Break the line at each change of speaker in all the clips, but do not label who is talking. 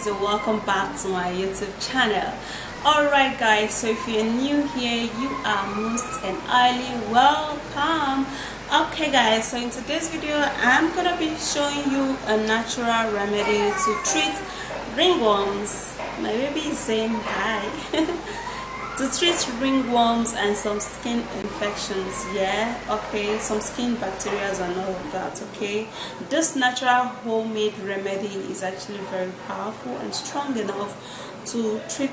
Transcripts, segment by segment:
and welcome back to my YouTube channel. Alright guys, so if you're new here, you are most and highly welcome. Okay guys, so in today's video I'm gonna be showing you a natural remedy to treat ringworms. My baby is saying hi. To treat ringworms and some skin infections, some skin bacteria and all of that. Okay, this natural homemade remedy is actually very powerful and strong enough to treat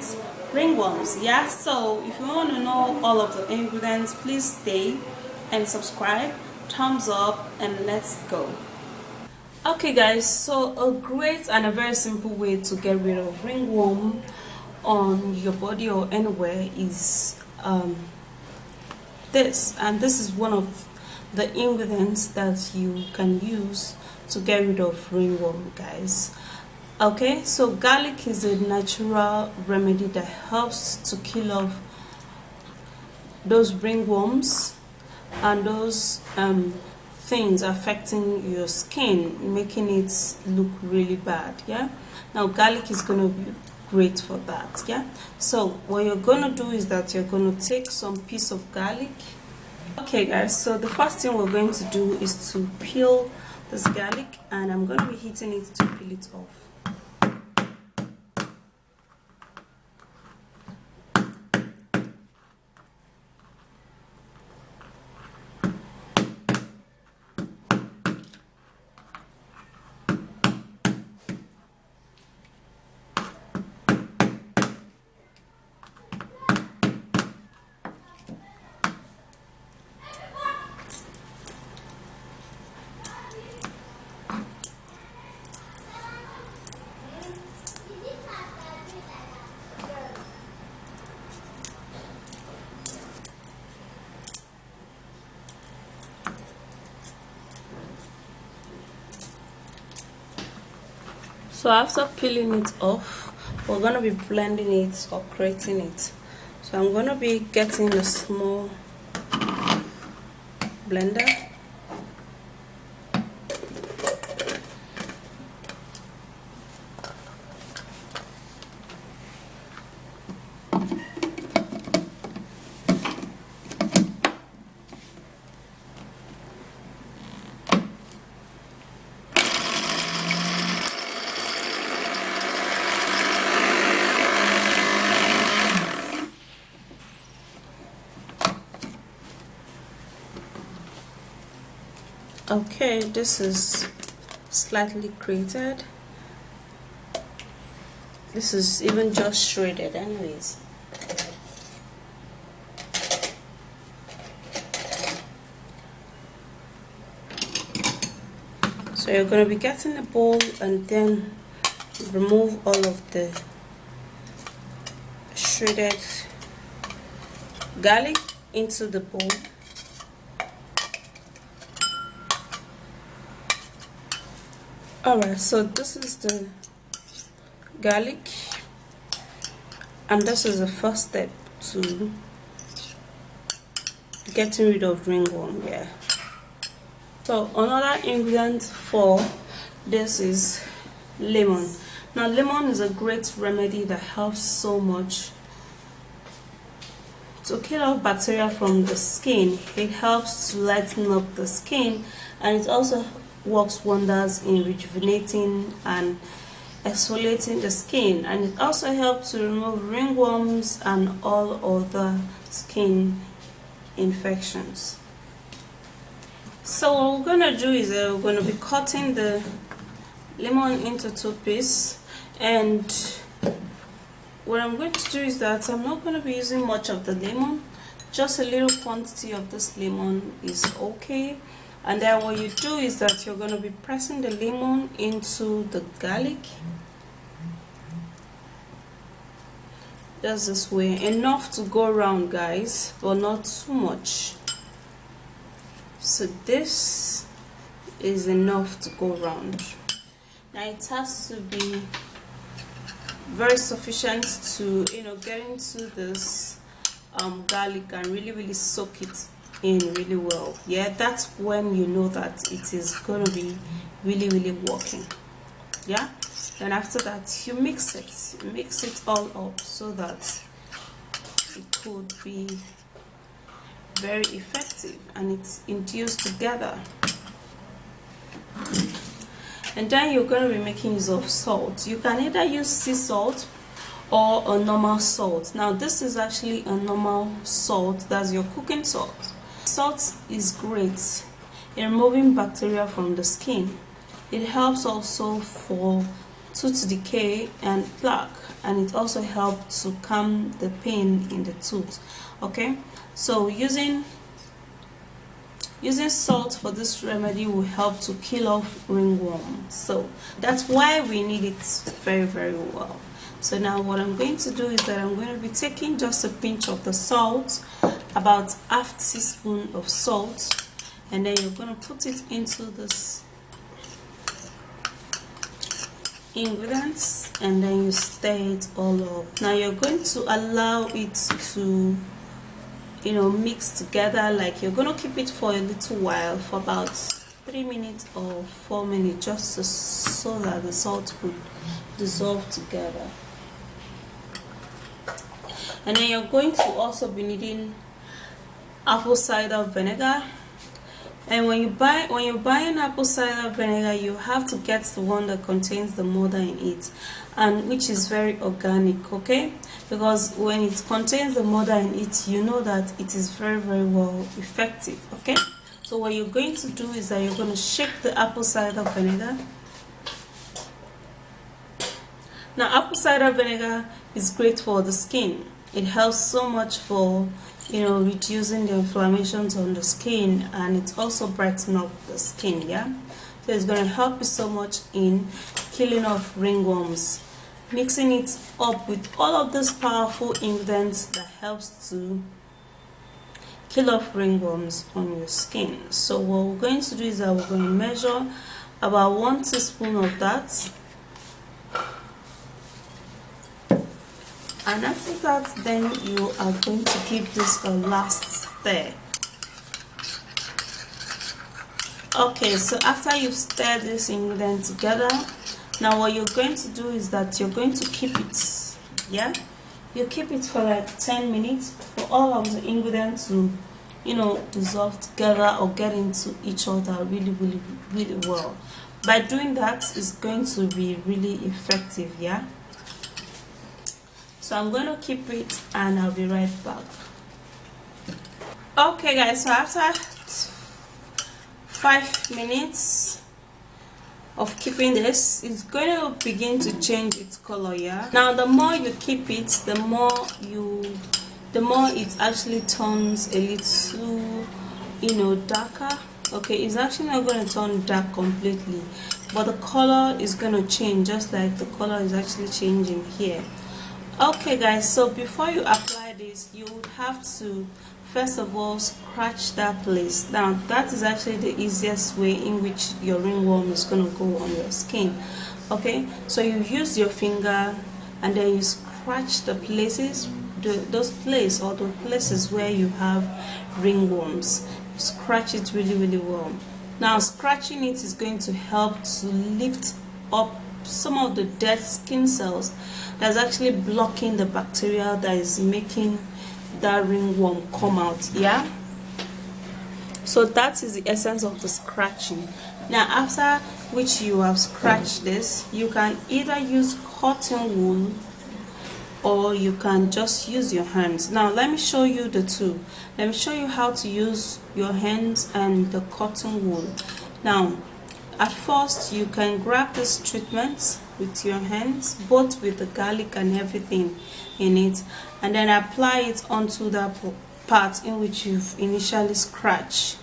ringworms. So if you want to know all of the ingredients, please stay and subscribe, thumbs up, and let's go. Okay guys, so a great and a very simple way to get rid of ringworm on your body or anywhere is this is one of the ingredients that you can use to get rid of ringworm, guys. Okay, so garlic is a natural remedy that helps to kill off those ringworms and those things affecting your skin, making it look really bad. Now garlic is going to be great for that. So what you're gonna do is that you're gonna take some piece of garlic. Okay guys, so the first thing we're going to do is to peel this garlic, and I'm going to be heating it to peel it off. So after peeling it off, we're going to be blending it or grating it. So I'm going to be getting a small blender. Okay, this is slightly grated. This is even just shredded anyways. So you're going to be getting a bowl and then remove all of the shredded garlic into the bowl. Alright, so this is the garlic, and this is the first step to getting rid of ringworm. So another ingredient for this is lemon. Now lemon is a great remedy that helps so much to kill off bacteria from the skin. It helps to lighten up the skin, and it also works wonders in rejuvenating and exfoliating the skin, and it also helps to remove ringworms and all other skin infections. So what we're going to do is we're going to be cutting the lemon into 2 pieces, and what I'm going to do is that I'm not going to be using much of the lemon, just a little quantity of this lemon is okay. And then what you do is that you're going to be pressing the lemon into the garlic, just this way, enough to go around, guys, but not too much. So this is enough to go around. Now it has to be very sufficient to get into this garlic and really soak it in really well. That's when you know that it is going to be really working. Then after that, you mix it all up so that it could be very effective and it's infused together. And then you're going to be making use of salt. You can either use sea salt or a normal salt. Now this is actually a normal salt, that's your cooking salt. Salt is great in removing bacteria from the skin. It helps also for tooth decay and plaque, and it also helps to calm the pain in the tooth. Okay, so using salt for this remedy will help to kill off ringworm. So that's why we need it very, very well. So now what I'm going to do is that I'm going to be taking just a pinch of the salt, about half teaspoon of salt, and then you're going to put it into this ingredients, and then you stir it all up. Now you're going to allow it to mix together. Like, you're going to keep it for a little while, for about 3 minutes or 4 minutes, just so that the salt would dissolve together. And then you're going to also be needing apple cider vinegar. And when you're buying apple cider vinegar, you have to get the one that contains the mother in it, and which is very organic, okay? Because when it contains the mother in it, you know that it is very, very well effective, okay? So what you're going to do is that you're going to shake the apple cider vinegar. Now apple cider vinegar is great for the skin. It helps so much for reducing the inflammations on the skin, and it also brightens up the skin. Yeah, so it's going to help you so much in killing off ringworms. Mixing it up with all of these powerful ingredients that helps to kill off ringworms on your skin. So what we're going to do is that we're going to measure about 1 teaspoon of that. And after that, then you are going to give this a last stir. Okay, so after you've stirred this ingredient together, now what you're going to do is that you're going to keep it, yeah? You keep it for like 10 minutes for all of the ingredients to, dissolve together or get into each other really, really, really well. By doing that, it's going to be really effective, yeah? So I'm going to keep it and I'll be right back. Okay guys, so after 5 minutes of keeping this, it's going to begin to change its color. Yeah, now the more you keep it, the more it actually turns a little darker. Okay, it's actually not going to turn dark completely, but the color is going to change, just like the color is actually changing here. Okay guys, so before you apply this, you would have to first of all scratch that place. Now that is actually the easiest way in which your ringworm is going to go on your skin. Okay, so you use your finger and then you scratch the places, those places where you have ringworms. Scratch it really, really well. Now scratching it is going to help to lift up some of the dead skin cells that's actually blocking the bacteria that is making that ringworm come out. Yeah, so that is the essence of the scratching. Now after which you have scratched this, you can either use cotton wool or you can just use your hands. Now let me show you the two. Let me show you how to use your hands and the cotton wool. Now at first, you can grab this treatment with your hands, both with the garlic and everything in it, and then apply it onto that part in which you've initially scratched,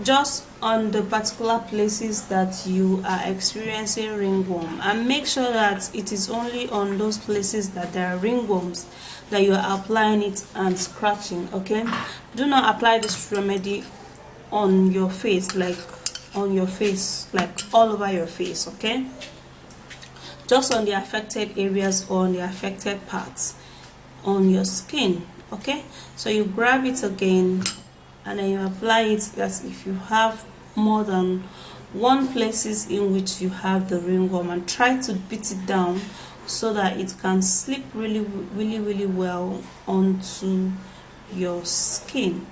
just on the particular places that you are experiencing ringworm, and make sure that it is only on those places that there are ringworms that you are applying it and scratching. Okay, do not apply this remedy on your face, like all over your face. Okay, just on the affected areas or on the affected parts on your skin. Okay, so you grab it again and then you apply it as if you have more than one places in which you have the ringworm, and try to beat it down so that it can slip really well onto your skin,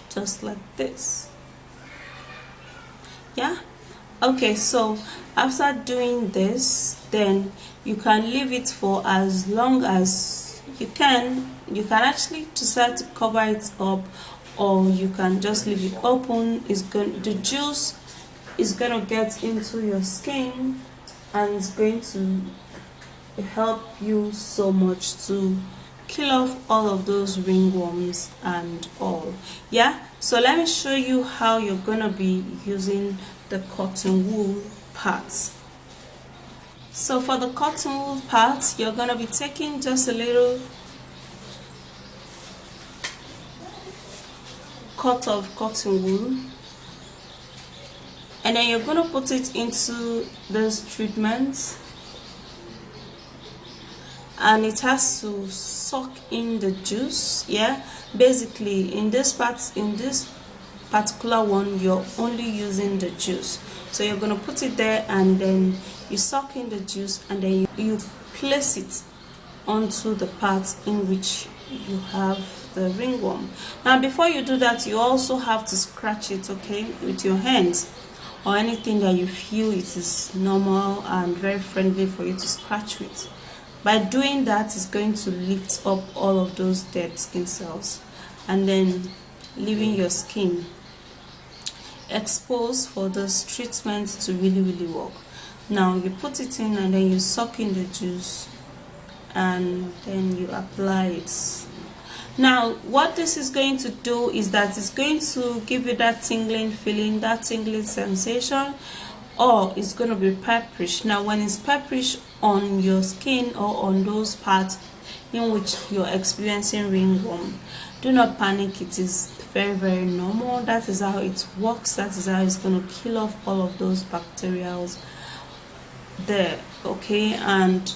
just like this. Yeah, okay, so after doing this, then you can leave it for as long as you can. You can actually decide to cover it up, or you can just leave it open. The juice is going to get into your skin, and it's going to help you so much to kill off all of those ringworms and all. Yeah, so let me show you how you're gonna be using the cotton wool parts. So for the cotton wool part, you're gonna be taking just a little cut of cotton wool, and then you're gonna put it into this treatment, and it has to suck in the juice. Yeah, basically in this particular one, you're only using the juice. So you're gonna put it there, and then you suck in the juice, and then you place it onto the part in which you have the ringworm. Now before you do that, you also have to scratch it, okay, with your hands or anything that you feel it is normal and very friendly for you to scratch with. By doing that, it's going to lift up all of those dead skin cells, and then leaving your skin exposed for this treatment to really work. Now you put it in, and then you suck in the juice, and then you apply it. Now what this is going to do is that it's going to give you that tingling feeling, that tingling sensation, or it's going to be pepperish. Now when it's pepperish on your skin or on those parts in which you're experiencing ringworm, do not panic. It is very normal. That is how it works. That is how it's going to kill off all of those bacterials there, okay, and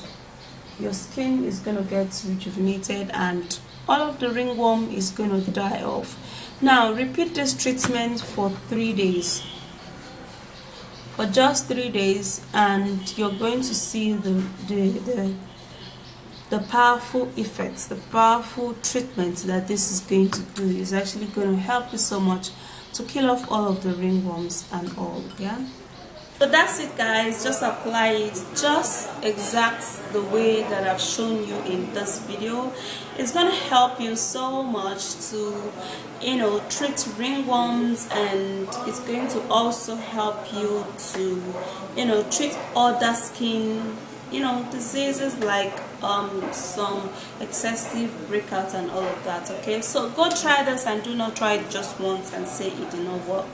your skin is going to get rejuvenated, and all of the ringworm is going to die off. Now repeat this treatment for 3 days, for just 3 days, and you're going to see the powerful effects, the powerful treatment that this is going to do. Is actually going to help you so much to kill off all of the ringworms and all. Yeah, so that's it, guys. Just apply it just exact the way that I've shown you in this video. It's going to help you so much to, you know, treat ringworms, and it's going to also help you to, you know, treat other skin, you know, diseases like some excessive breakout and all of that. Okay, so go try this, and do not try it just once and say it did not work.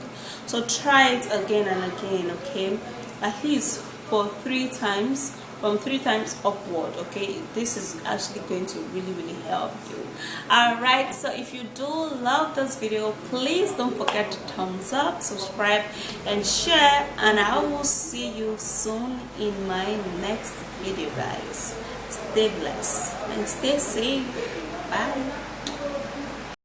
So try it again and again, okay, at least for 3 times, from 3 times upward. Okay, this is actually going to really help you. All right, so if you do love this video, please don't forget to thumbs up, subscribe and share, and I will see you soon in my next video, guys. Stay blessed and stay safe. Bye.